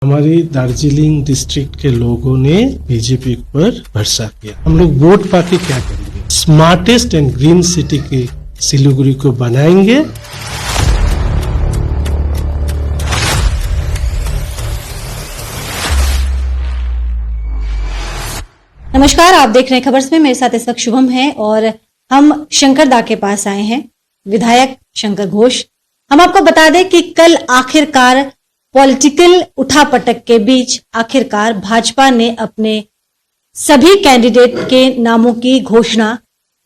हमारी दार्जिलिंग डिस्ट्रिक्ट के लोगों ने बीजेपी पर भरोसा किया। हम लोग वोट पाके क्या करेंगे? स्मार्टेस्ट एंड ग्रीन सिटी के सिलीगुड़ी को बनाएंगे। नमस्कार, आप देख रहे हैं खबर्स में। मेरे साथ इस वक्त शुभम है और हम शंकर दा के पास आए हैं, विधायक शंकर घोष। हम आपको बता दें कि कल आखिरकार पॉलिटिकल उठापटक के बीच आखिरकार भाजपा ने अपने सभी कैंडिडेट के नामों की घोषणा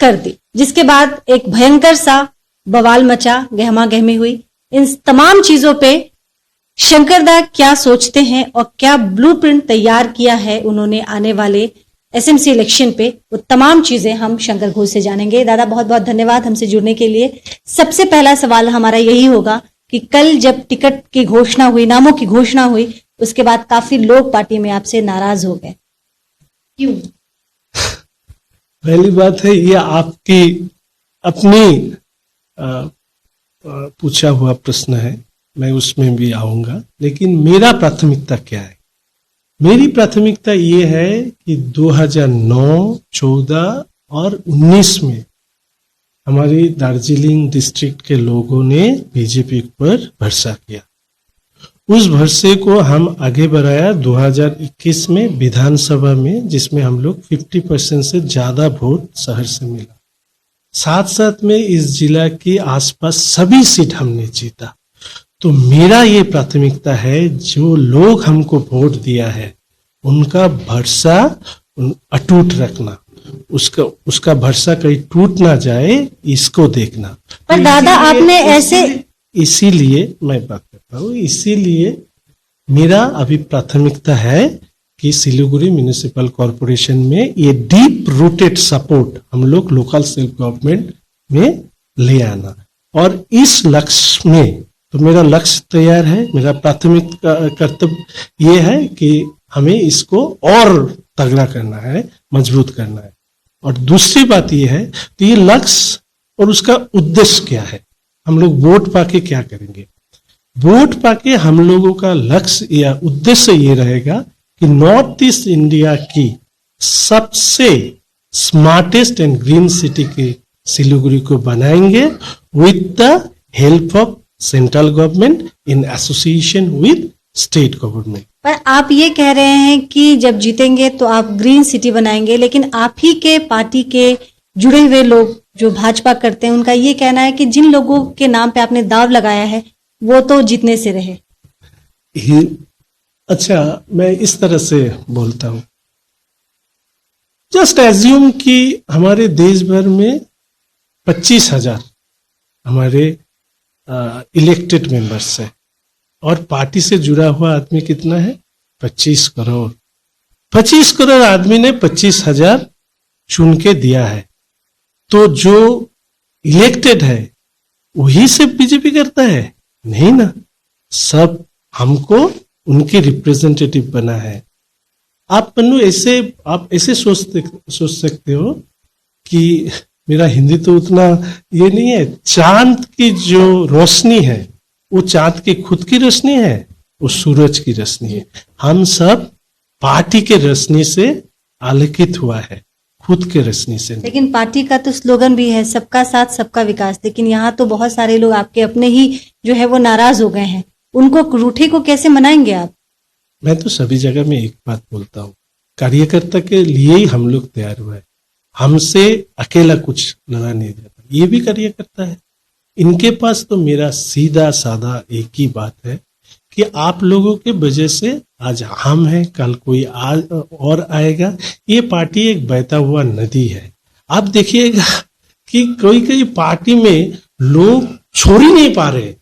कर दी, जिसके बाद एक भयंकर सा बवाल मचा, गहमा गहमी हुई। इन तमाम चीजों पे शंकर दा क्या सोचते हैं और क्या ब्लूप्रिंट तैयार किया है उन्होंने आने वाले एसएमसी इलेक्शन पे, वो तमाम चीजें हम शंकर घोष से जानेंगे। दादा, बहुत बहुत धन्यवाद हमसे जुड़ने के लिए। सबसे पहला सवाल हमारा यही होगा कि कल जब टिकट की घोषणा हुई, नामों की घोषणा हुई, उसके बाद काफी लोग पार्टी में आपसे नाराज हो गए, क्यों? पहली बात है, ये आपकी अपनी पूछा हुआ प्रश्न है, मैं उसमें भी आऊंगा। लेकिन मेरा प्राथमिकता क्या है? मेरी प्राथमिकता ये है कि 2009, 14 और 19 में हमारी दार्जिलिंग डिस्ट्रिक्ट के लोगों ने बीजेपी पर भरोसा किया। उस भरोसे को हम आगे बढ़ाया 2021 में विधानसभा में, जिसमें हम लोग 50% से ज्यादा वोट शहर से मिला। साथ साथ में इस जिला के आसपास सभी सीट हमने जीता। तो मेरा ये प्राथमिकता है, जो लोग हमको वोट दिया है उनका भरोसा अटूट रखना, उसका भरोसा कहीं टूट ना जाए, इसको देखना। पर दादा, आपने ऐसे, इसीलिए मैं बात करता हूँ, इसीलिए मेरा अभी प्राथमिकता है कि सिलीगुड़ी म्युनिसिपल कॉर्पोरेशन में ये डीप रूटेड सपोर्ट हम लोग लोकल सेल्फ गवर्नमेंट में ले आना। और इस लक्ष्य में तो मेरा लक्ष्य तैयार है। मेरा प्राथमिक कर्तव्य ये है कि हमें इसको और तगड़ा करना है, मजबूत करना है। और दूसरी बात ये है, तो ये लक्ष्य और उसका उद्देश्य क्या है? हम लोग वोट पाके क्या करेंगे? वोट पाके हम लोगों का लक्ष्य या उद्देश्य ये रहेगा कि नॉर्थ ईस्ट इंडिया की सबसे स्मार्टेस्ट एंड ग्रीन सिटी के सिलीगुड़ी को बनाएंगे with the help of central government in association with state government. पर आप ये कह रहे हैं कि जब जीतेंगे तो आप ग्रीन सिटी बनाएंगे, लेकिन आप ही के पार्टी के जुड़े हुए लोग जो भाजपा करते हैं, उनका ये कहना है कि जिन लोगों के नाम पे आपने दाव लगाया है वो तो जीतने से रहे। अच्छा, मैं इस तरह से बोलता हूं, जस्ट एज्यूम कि हमारे देश भर में 25,000 हमारे इलेक्टेड मेंबर्स है और पार्टी से जुड़ा हुआ आदमी कितना है? 25 करोड़। 25 करोड़ आदमी ने 25,000 चुन के दिया है। तो जो इलेक्टेड है वही से बीजेपी करता है? नहीं ना, सब हमको उनके रिप्रेजेंटेटिव बना है। आप ऐसे सोच सकते हो कि मेरा हिंदी तो उतना ये नहीं है। चांद की जो रोशनी है वो चांद की खुद की रोशनी है, वो सूरज की रोशनी है। हम सब पार्टी के रोशनी से आलोकित हुआ है, खुद के रोशनी से। लेकिन पार्टी का तो स्लोगन भी है, सबका साथ सबका विकास। लेकिन यहाँ तो बहुत सारे लोग आपके अपने ही जो है वो नाराज हो गए हैं, उनको रूठे को कैसे मनाएंगे आप? मैं तो सभी जगह में एक बात बोलता हूँ, कार्यकर्ता के लिए ही हम लोग तैयार हुए। हमसे अकेला कुछ लड़ा नहीं जाता, ये भी कार्यकर्ता है। इनके पास तो मेरा सीधा साधा एक ही बात है कि आप लोगों के वजह से आज हम हैं, कल कोई आज और आएगा। ये पार्टी एक बहता हुआ नदी है। आप देखिएगा कि कोई पार्टी में लोग छोड़ ही नहीं पा रहे।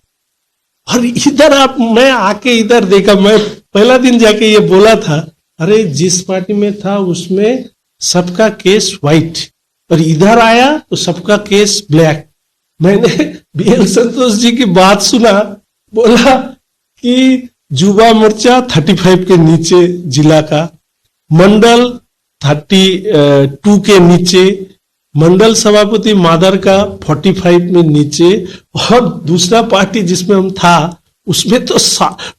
और इधर मैं आके इधर देखा, मैं पहला दिन जाके ये बोला था, अरे जिस पार्टी में था उसमें सबका केस व्हाइट और इधर आया तो सबका केस ब्लैक। मैंने बीएल संतोष जी की बात सुना, बोला कि युवा मोर्चा 35 के नीचे जिला का, मंडल 32 के नीचे, मंडल सभापति मादर का 45 में नीचे, और दूसरा पार्टी जिसमें हम था उसमें तो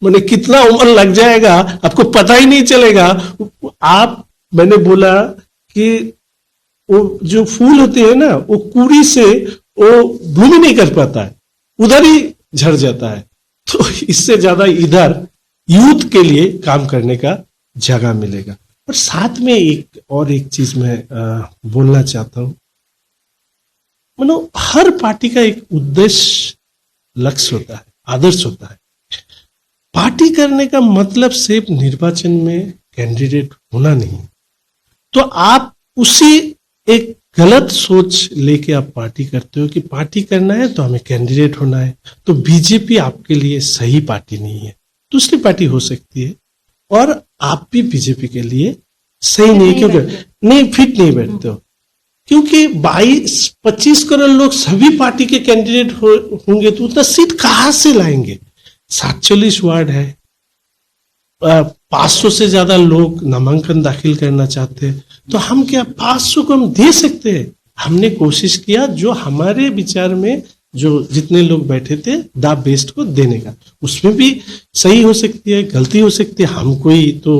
मैंने कितना उम्र लग जाएगा आपको पता ही नहीं चलेगा। मैंने बोला कि वो जो फूल होते हैं ना, वो कुड़ी से वो ब्लूम ही नहीं कर पाता है, उधर ही झड़ जाता है। तो इससे ज्यादा इधर यूथ के लिए काम करने का जगह मिलेगा। और साथ में एक चीज मैं बोलना चाहता हूं, मानो हर पार्टी का एक उद्देश्य, लक्ष्य होता है, आदर्श होता है। पार्टी करने का मतलब सिर्फ निर्वाचन में कैंडिडेट होना नहीं। तो आप उसी एक गलत सोच लेके आप पार्टी करते हो कि पार्टी करना है तो हमें कैंडिडेट होना है, तो बीजेपी आपके लिए सही पार्टी नहीं है। दूसरी पार्टी हो सकती है और आप भी बीजेपी के लिए सही नहीं, क्योंकि नहीं फिट नहीं बैठते हो, क्योंकि 22-25 करोड़ लोग सभी पार्टी के कैंडिडेट होंगे तो उतना सीट कहां से लाएंगे। 47 वार्ड है, 500 से ज्यादा लोग नामांकन दाखिल करना चाहते हैं, तो हम क्या 500 को हम दे सकते हैं? हमने कोशिश किया जो हमारे विचार में जो जितने लोग बैठे थे द बेस्ट को देने का। उसमें भी सही हो सकती है, गलती हो सकती है, हम कोई तो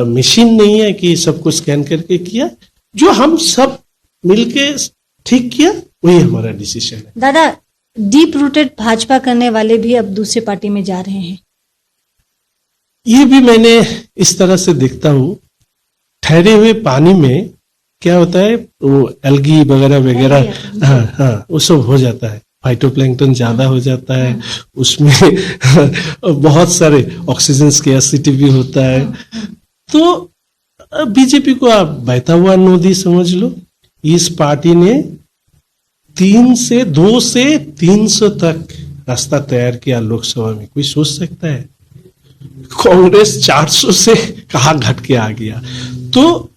मशीन नहीं है कि सबको स्कैन करके किया। जो हम सब मिलके ठीक किया वही हमारा डिसीजन है। दादा, डीप रूटेड भाजपा करने वाले भी अब दूसरे पार्टी में जा रहे हैं, ये भी मैंने इस तरह से देखता हूं। ठहरे हुए पानी में क्या होता है, वो एल्गी वगैरह वगैरह, हाँ, वो सब हो जाता है, फाइटोप्लैंक्टन ज्यादा हो जाता है, उसमें बहुत सारे ऑक्सीजन स्कैर्सिटी भी होता है। तो बीजेपी को आप बहता हुआ नदी समझ लो। इस पार्टी ने 2 से 300 तक रास्ता तैयार किया लोकसभा में। कोई सोच सकता है कांग्रेस 400 से कहां घट के आ गया? तो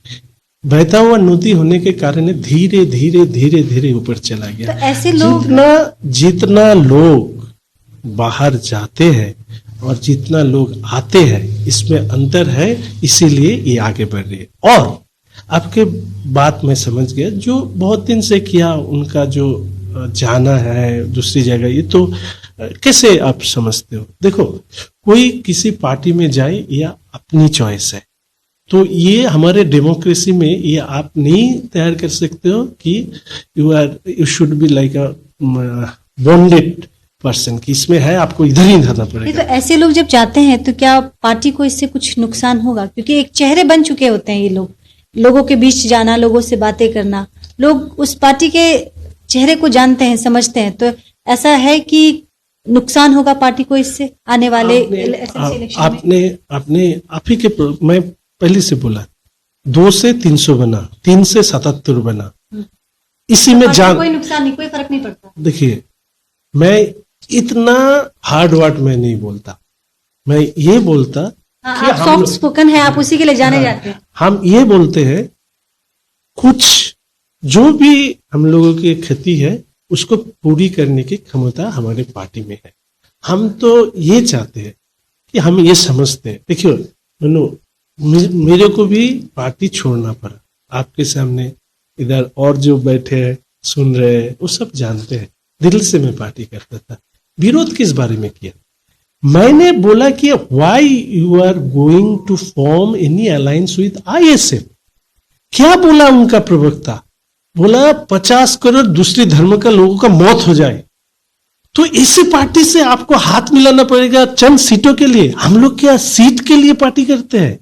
बहता हुआ नदी होने के कारण धीरे धीरे धीरे धीरे ऊपर चला गया। तो ऐसे लोग जितना लोग बाहर जाते हैं और जितना लोग आते हैं, इसमें अंतर है, इसीलिए ये आगे बढ़ रही है। और आपके बात मैं समझ गया, जो बहुत दिन से किया उनका जो जाना है दूसरी जगह, ये तो कैसे आप समझते हो? देखो, कोई किसी पार्टी में जाए या अपनी चॉइस है, तो ये हमारे डेमोक्रेसी में ये आप नहीं तैयार कर सकते हो कि you should be like a bonded person, की इसमें है आपको इधर ही जाना पड़ेगा। तो ऐसे लोग जब जाते हैं तो क्या पार्टी को इससे कुछ नुकसान होगा? क्योंकि एक चेहरे बन चुके होते हैं ये लोग, लोगों के बीच जाना, लोगों से बातें करना, लोग उस पार्टी के चेहरे को जानते हैं, समझते हैं। तो ऐसा है कि नुकसान होगा पार्टी को इससे आने वाले इलेक्शन में? आप ही के मैं पहले से बोला 2 से 300 बना, 3 से 77 बना, इसी में जान, कोई नुकसान नहीं, कोई फर्क नहीं पड़ता। देखिए, मैं इतना हार्ड वर्ड में नहीं बोलता, मैं ये बोलता कि आप सॉफ्ट स्पोकन है, आप उसी के लिए जाने जाते हैं। हम ये बोलते हैं कुछ जो भी हम लोगों की क्षति है उसको पूरी करने की क्षमता हमारे पार्टी में है। हम तो ये चाहते हैं कि हम ये समझते हैं, देखियो मेरे को भी पार्टी छोड़ना पड़ा, आपके सामने इधर और जो बैठे हैं सुन रहे हैं वो सब जानते हैं, दिल से मैं पार्टी करता था। विरोध किस बारे में किया? मैंने बोला कि why you are going to form any alliance with ISF. क्या बोला उनका प्रवक्ता? बोला 50 करोड़ दूसरे धर्म का लोगों का मौत हो जाए, तो इसी पार्टी से आपको हाथ मिलाना पड़ेगा चंद सीटों के लिए। हम लोग क्या सीट के लिए पार्टी करते हैं?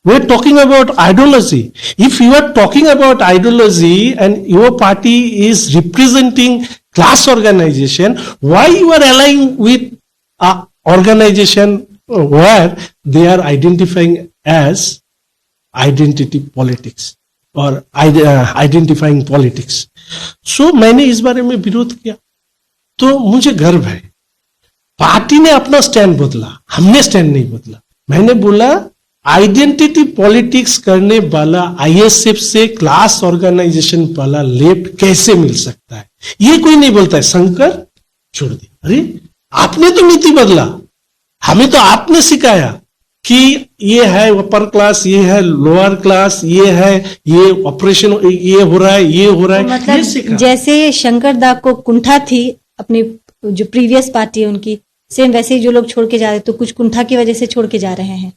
We are talking about ideology. If you are talking about ideology and your party is representing class organization, why you are allying with a organization where they are identifying as identity politics or identifying politics? So मैंने इस बारे में विरोध किया, तो मुझे गर्व है। पार्टी ने अपना स्टैंड बदला, हमने स्टैंड नहीं बदला। मैंने बोला आइडेंटिटी पॉलिटिक्स करने वाला आईएसएफ से क्लास ऑर्गेनाइजेशन वाला लेफ्ट कैसे मिल सकता है? ये कोई नहीं बोलता है। शंकर छोड़ दी, अरे आपने तो नीति बदला, हमें तो आपने सिखाया कि ये है अपर क्लास, ये है लोअर क्लास, ये है ये ऑपरेशन, ये हो रहा है, ये हो रहा है। तो मतलब जैसे शंकर दा को कुंठा थी अपनी जो प्रीवियस पार्टी है उनकी, सेम वैसे ही जो लोग छोड़ के जा रहे, तो कुछ कुंठा की वजह से छोड़ के जा रहे हैं?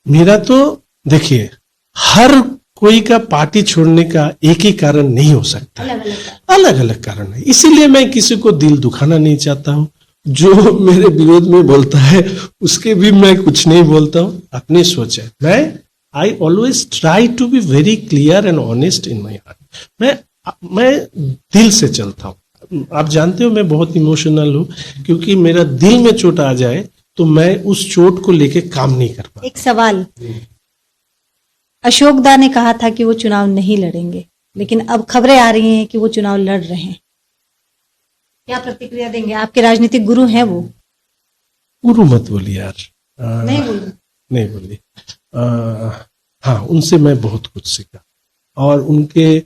मेरा तो देखिए, हर कोई का पार्टी छोड़ने का एक ही कारण नहीं हो सकता, अलग अलग कारण है। इसीलिए मैं किसी को दिल दुखाना नहीं चाहता हूँ। जो मेरे विरोध में बोलता है उसके भी मैं कुछ नहीं बोलता हूँ, अपनी सोच है। I always try to be very clear and honest in my heart. मैं दिल से चलता हूँ। आप जानते हो मैं बहुत इमोशनल हूँ, क्योंकि मेरा दिल में चोट आ जाए तो मैं उस चोट को लेके काम नहीं कर पाता। एक सवाल, अशोक दा ने कहा था कि वो चुनाव नहीं लड़ेंगे, लेकिन अब खबरें आ रही हैं कि वो चुनाव लड़ रहे हैं। क्या प्रतिक्रिया देंगे? आपके राजनीतिक गुरु हैं वो। गुरु मत बोलिए यार। नहीं बोलिए। हाँ, उनसे मैं बहुत कुछ सीखा, और उनके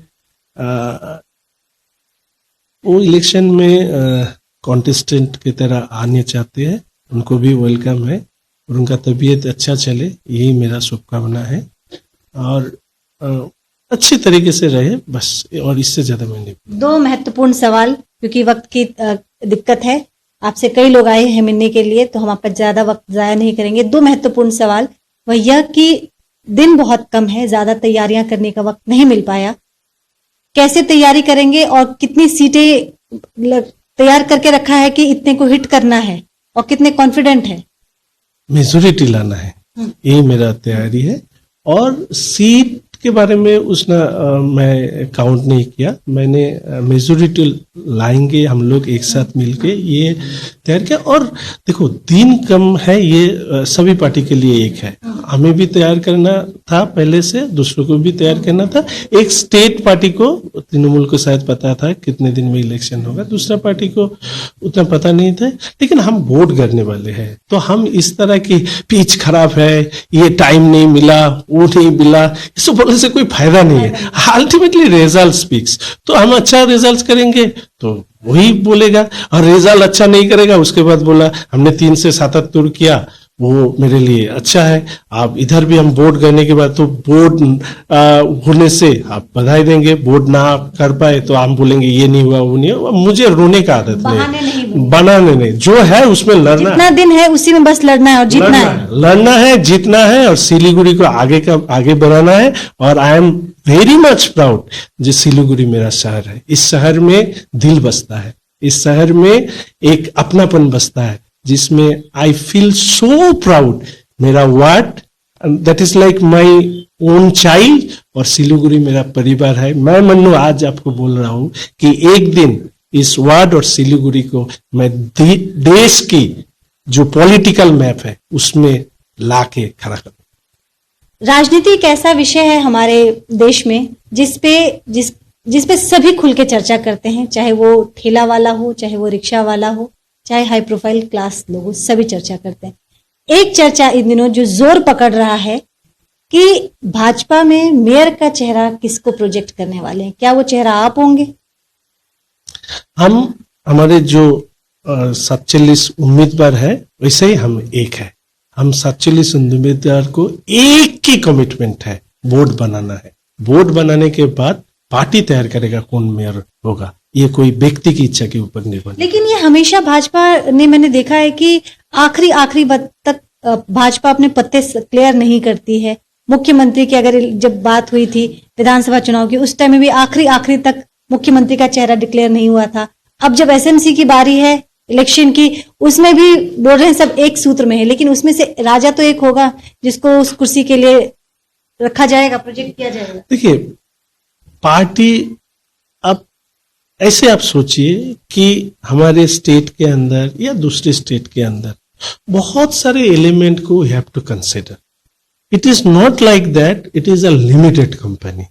वो इलेक्शन में कॉन्टेस्टेंट की तरह आने चाहते हैं, उनको भी वेलकम है, और उनका तबीयत अच्छा चले, यही मेरा शुभकामना है। और अच्छी तरीके से रहे बस, और इससे ज्यादा मैं नहीं। दो महत्वपूर्ण सवाल, क्योंकि वक्त की दिक्कत है, आपसे कई लोग आए हैं मिलने के लिए, तो हम आपका ज्यादा वक्त जाया नहीं करेंगे। दो महत्वपूर्ण सवाल, वह यह कि दिन बहुत कम है, ज्यादा तैयारियां करने का वक्त नहीं मिल पाया, कैसे तैयारी करेंगे और कितनी सीटें तैयार करके रखा है कि इतने को हिट करना है, और कितने कॉन्फिडेंट है? मेजोरिटी लाना है, यही मेरा तैयारी है। और सीट के बारे में मैं काउंट नहीं किया, मैंने मेजोरिटी लाएंगे हम लोग एक साथ मिलके, ये तैयार किया। और देखो, दिन कम है, ये सभी पार्टी के लिए एक है, हमें भी तैयार करना था पहले से, दूसरों को भी तैयार करना था। एक स्टेट पार्टी को, तृणमूल को शायद पता था कितने दिन में इलेक्शन होगा, दूसरा पार्टी को उतना पता नहीं था, लेकिन हम वोट करने वाले हैं। तो हम इस तरह की पिच खराब है, ये टाइम नहीं मिला, वो नहीं मिला, इस बोलने से कोई फायदा नहीं है। Ultimately result speaks. तो हम अच्छा रिजल्ट करेंगे तो वही बोलेगा, और रिजल्ट अच्छा नहीं करेगा उसके बाद बोला हमने 3 से 77 किया, वो मेरे लिए अच्छा है। आप इधर भी हम वोट करने के बाद, तो वोट होने से आप बधाई देंगे, वोट ना कर पाए तो हम बोलेंगे ये नहीं हुआ, वो नहीं हुआ। मुझे रोने का आदत नहीं, बनाने नहीं, जो है उसमें लड़ना, जितना दिन है उसी में बस लड़ना है और जीतना है, लड़ना है, जीतना है, और सिलीगुड़ी को आगे बढ़ाना है। और I am very much proud जो सिलीगुड़ी मेरा शहर है। इस शहर में दिल बसता है, इस शहर में एक अपनापन बसता है, जिसमें आई फील सो प्राउड। मेरा ward that is like my own child, और सिलीगुड़ी मेरा परिवार है। मैं मन्नू आज आपको बोल रहा हूं कि एक दिन इस वार्ड और सिलीगुड़ी को मैं देश की जो पॉलिटिकल मैप है उसमें लाके खड़ा करूं। राजनीति एक ऐसा विषय है हमारे देश में जिसपे सभी खुल के चर्चा करते हैं, चाहे वो ठेला वाला हो, चाहे वो रिक्शा वाला हो, चाहे हाई प्रोफाइल क्लास लोग हो, सभी चर्चा करते हैं। एक चर्चा इन दिनों जो जोर पकड़ रहा है कि भाजपा में मेयर का चेहरा किसको प्रोजेक्ट करने वाले हैं, क्या वो चेहरा आप होंगे? हमारे जो 47 उम्मीदवार है, वैसे ही हम एक है। हम 47 उम्मीदवार को एक ही कमिटमेंट है, वोट बनाना है। वोट बनाने के बाद पार्टी तैयार करेगा कौन मेयर होगा, ये कोई व्यक्ति की इच्छा के ऊपर निर्भर। लेकिन ये हमेशा भाजपा ने, मैंने देखा है कि आखिरी वक्त तक भाजपा अपने पत्ते क्लियर नहीं करती है। मुख्यमंत्री की अगर जब बात हुई थी विधानसभा चुनाव की, उस टाइम में भी आखिरी तक मुख्यमंत्री का चेहरा डिक्लेयर नहीं हुआ था। अब जब एसएमसी की बारी है इलेक्शन की, उसमें भी बोल रहे हैं सब एक सूत्र में है, लेकिन उसमें से राजा तो एक होगा जिसको उस कुर्सी के लिए रखा जाएगा, प्रोजेक्ट किया जाएगा। देखिए, पार्टी, अब ऐसे आप सोचिए कि हमारे स्टेट के अंदर या दूसरे स्टेट के अंदर बहुत सारे एलिमेंट को we have to consider. It is not like that it is a limited company.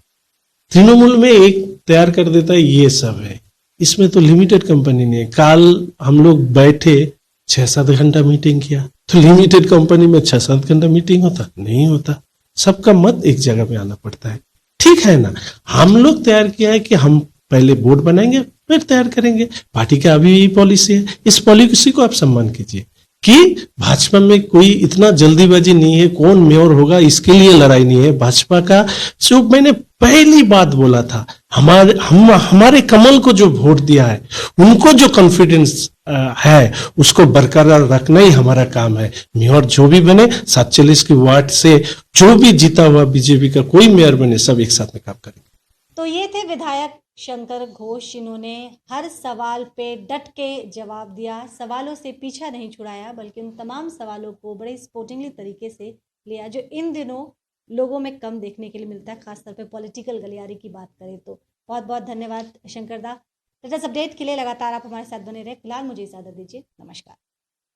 Trinamool में एक तैयार कर देता है, ये सब है, इसमें तो लिमिटेड कंपनी नहीं है। कल हम लोग बैठे 6-7 घंटा मीटिंग किया, तो लिमिटेड कंपनी में 6-7 घंटा मीटिंग होता नहीं होता। सबका मत एक जगह पे आना पड़ता है, ठीक है ना। हम लोग तैयार किया है कि हम पहले बोर्ड बनाएंगे फिर तैयार करेंगे। पार्टी का अभी यही पॉलिसी है, इस पॉलिसी को आप सम्मान कीजिए। कि भाजपा में कोई इतना जल्दीबाजी नहीं है, कौन मेयर होगा इसके लिए लड़ाई नहीं है। भाजपा का जो मैंने पहली बात बोला था, हमारे कमल को जो वोट दिया है, उनको जो कॉन्फिडेंस है उसको बरकरार रखना ही हमारा काम है। मेयर जो भी बने, 47 की वार्ड से जो भी जीता हुआ बीजेपी का कोई मेयर बने, सब एक साथ में काम करेंगे। तो ये थे विधायक शंकर घोष, जिन्होंने हर सवाल पे डट के जवाब दिया, सवालों से पीछा नहीं छुड़ाया, बल्कि उन तमाम सवालों को बड़े स्पोर्टिंगली तरीके से लिया, जो इन दिनों लोगों में कम देखने के लिए मिलता है, खासतौर पे पॉलिटिकल गलियारी की बात करें तो। बहुत बहुत धन्यवाद शंकर दा। लेटेस्ट अपडेट के लिए लगातार आप हमारे साथ बने रहे। फिलहाल मुझे इजाजत दीजिए, नमस्कार।